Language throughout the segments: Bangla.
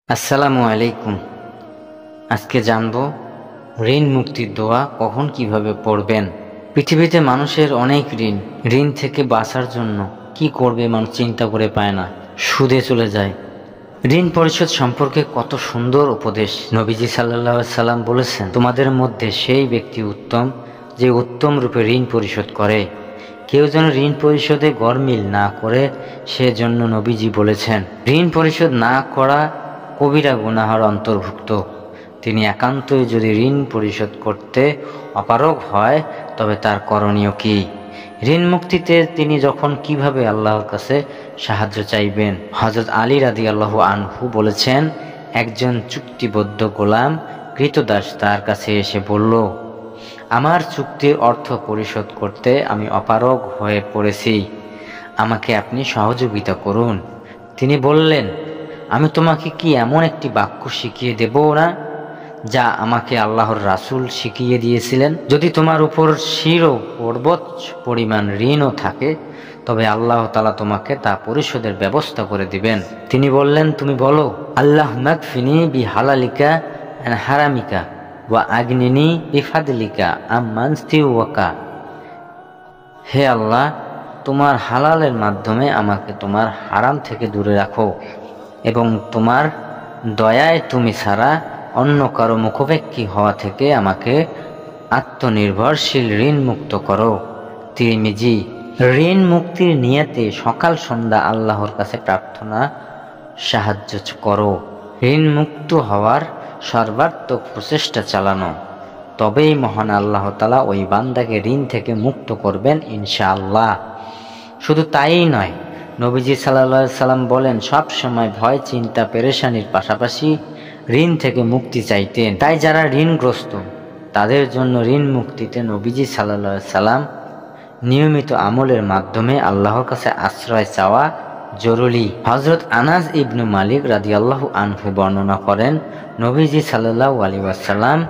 আসসালামু আলাইকুম। আজকে জানবো ঋণ মুক্তির দোয়া কখন কিভাবে পড়বেন। পৃথিবীতে মানুষের অনেক ঋণ। ঋণ থেকে বাঁচার জন্য কি করবে মানুষ চিন্তা করে পায় না, সুদে চলে যায়। ঋণ পরিশোধ সম্পর্কে কত সুন্দর উপদেশ। নবীজি সাল্লাল্লাহু আলাইহি সাল্লাম বলেছেন, তোমাদের মধ্যে সেই ব্যক্তি উত্তম যে উত্তম রূপে ঋণ পরিশোধ করে। কেউ যেন ঋণ পরিশোধে গরমিল না করে সেজন্য নবীজি বলেছেন, ঋণ পরিশোধ না করা কবিরা গুনাহের অন্তর্ভুক্ত। তিনি একান্তই যদি ঋণ পরিশোধ করতে অপারগ হয় তবে তার করণীয় কি? ঋণ মুক্তিতে তিনি যখন কিভাবে আল্লাহর কাছে সাহায্য চাইবেন। হযরত আলী রাদিয়াল্লাহু আনহু বলেছেন, একজন চুক্তিবদ্ধ গোলাম কৃতদাস তার কাছে এসে বলল, আমার চুক্তির অর্থ পরিশোধ করতে আমি অপারগ হয়ে পড়েছি, আমাকে আপনি সহযোগিতা করুন। তিনি বললেন, আমি তোমাকে কি এমন একটি বাক্য শিখিয়ে দেব না যা আমাকে আল্লাহর রাসূল শিখিয়ে দিয়েছিলেন? যদি তোমার উপর শির ও পর্বত পরিমাণ ঋণও থাকে তবে আল্লাহ তাআলা তোমাকে তা পরিশোধের ব্যবস্থা করে দিবেন। তিনি বললেন, তুমি বলো, আল্লাহুম্মা কফিনি বিহালালিকা আন হারামিকা ওয়া আগনিনি বিফাদলিকা আম্মান সিওয়াকা। হে আল্লাহ, তোমার হালালের মাধ্যমে আমাকে তোমার হারাম থেকে দূরে রাখো এবং তোমার দয়ায় তুমি ছাড়া অন্য কারো মুখাপেক্ষী হওয়া থেকে আমাকে আত্মনির্ভরশীল ঋণ মুক্ত করো। তিরমিজি। ঋণ মুক্তির নিয়তে সকাল সন্ধ্যা আল্লাহর কাছে প্রার্থনা সাহায্য করো। ঋণ মুক্ত হওয়ার সর্বাত্মক প্রচেষ্টা চালানো, তবেই মহান আল্লাহ তাআলা ওই বান্দাকে ঋণ থেকে মুক্ত করবেন ইনশাআল্লাহ। শুধু তাই নয়, নবীজি সাল্লাল্লাহু আলাইহি সাল্লাম বলেন, সব সময় ভয় চিন্তা পেরেশানির পাশাপাশি ঋণ থেকে মুক্তি চাইতেন। তাই যারা ঋণগ্রস্ত তাদের জন্য ঋণ মুক্তিতে নবীজি সাল্লাল্লাহু আলাইহি সাল্লাম নিয়মিত আমলের মাধ্যমে আল্লাহর কাছে আশ্রয় চাওয়া জরুরি। হযরত আনাস ইবনে মালিক রাদিয়াল্লাহু আনহু বর্ণনা করেন, নবীজি সাল্লাল্লাহু আলাইহি ওয়াসাল্লাম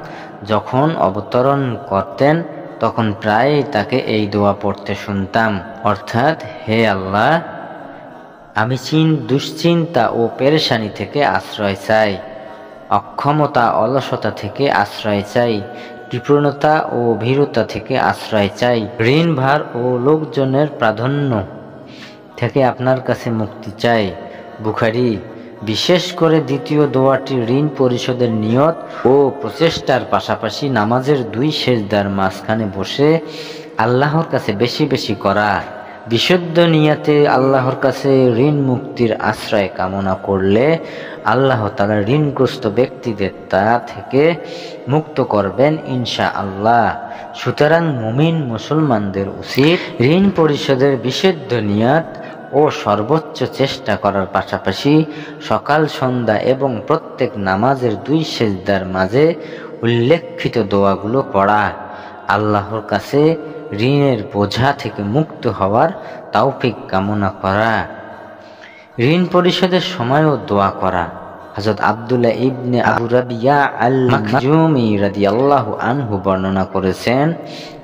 যখন অবতরণ করতেন তখন প্রায় তাকে এই দোয়া পড়তে শুনতাম, অর্থাৎ, হে আল্লাহ, আমি দুশ্চিন্তা ও পেরেশানি থেকে আশ্রয় চাই, অক্ষমতা অলসতা থেকে আশ্রয় চাই, কৃপণতা ও ভীরুতা থেকে আশ্রয় চাই, ঋণ ভার ও লোকজনের প্রাধান্য থেকে আপনার কাছে মুক্তি চাই। বুখারী। বিশেষ করে দ্বিতীয় দোয়াটি ঋণ পরিশোধের নিয়ত ও প্রচেষ্টার পাশাপাশি নামাজের দুই সেজদার মাঝখানে বসে আল্লাহর কাছে বেশি বেশি করা। বিশুদ্ধ নিয়তে আল্লাহর কাছে ঋণ মুক্তির আশ্রয় কামনা করলে আল্লাহ তাআলা ঋণগ্রস্ত ব্যক্তিদের তা থেকে মুক্ত করবেন ইনশাআল্লাহ। সুতরাং মুমিন মুসলমানদের উচিত ঋণ পরিশোধের বিশুদ্ধ নিয়ত ও সর্বোচ্চ চেষ্টা করার পাশাপাশি সকাল সন্ধ্যা এবং প্রত্যেক নামাজের দুই সেজদার মাঝে উল্লেখিত দোয়াগুলো পড়া, আল্লাহর কাছে ঋণের বোঝা থেকে মুক্ত হওয়ার তৌফিক কামনা করা। ঋণ পরিশোধের সময়ও দোয়া করা। হযরত আব্দুল্লাহ ইবনে আবু রাবিয়া আল-মাখজুমি রাদিয়াল্লাহু আনহু বর্ণনা করেছেন,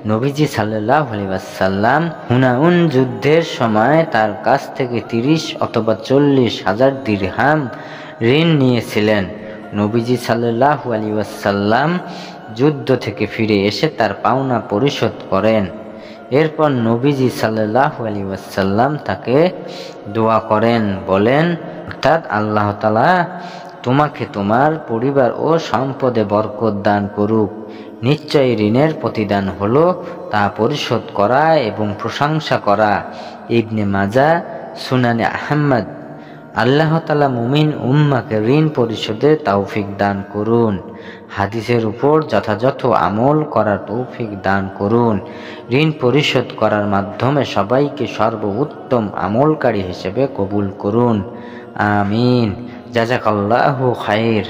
নবীজি সাল্লাল্লাহু আলাইহি ওয়াসাল্লাম হুনাইন যুদ্ধের সময় তার কাছ থেকে 30 অথবা 40 হাজার দিরহাম ঋণ নিয়েছিলেন। নবীজি সাল্লাল্লাহু আলাইহি ওয়াসাল্লাম যুদ্ধ থেকে ফিরে এসে তার পাওনা পরিশোধ করেন। এরপর নবীজি সাল্লাল্লাহু আলাইহি ওয়াসাল্লাম তাকে দোয়া করেন, বলেন, অর্থাৎ, আল্লাহ তাআলা তোমাকে তোমার পরিবার ও সম্পদে বরকত দান করুক। নিশ্চয়ই ঋণের প্রতিদান হলো তা পরিশোধ করা এবং প্রশংসা করা। ইবনে মাজাহ, সুনানে আহমদ। আল্লাহ তাআলা মুমিন উম্মাকে ঋণ পরিশোধে তৌফিক দান করুন। হাদিসের উপর যথাযথ আমল করার তৌফিক দান করুন। ঋণ পরিশোধ করার মাধ্যমে সবাইকে সর্বোত্তম আমলকারী হিসেবে কবুল করুন। আমিন। জাযাকাল্লাহু খায়র।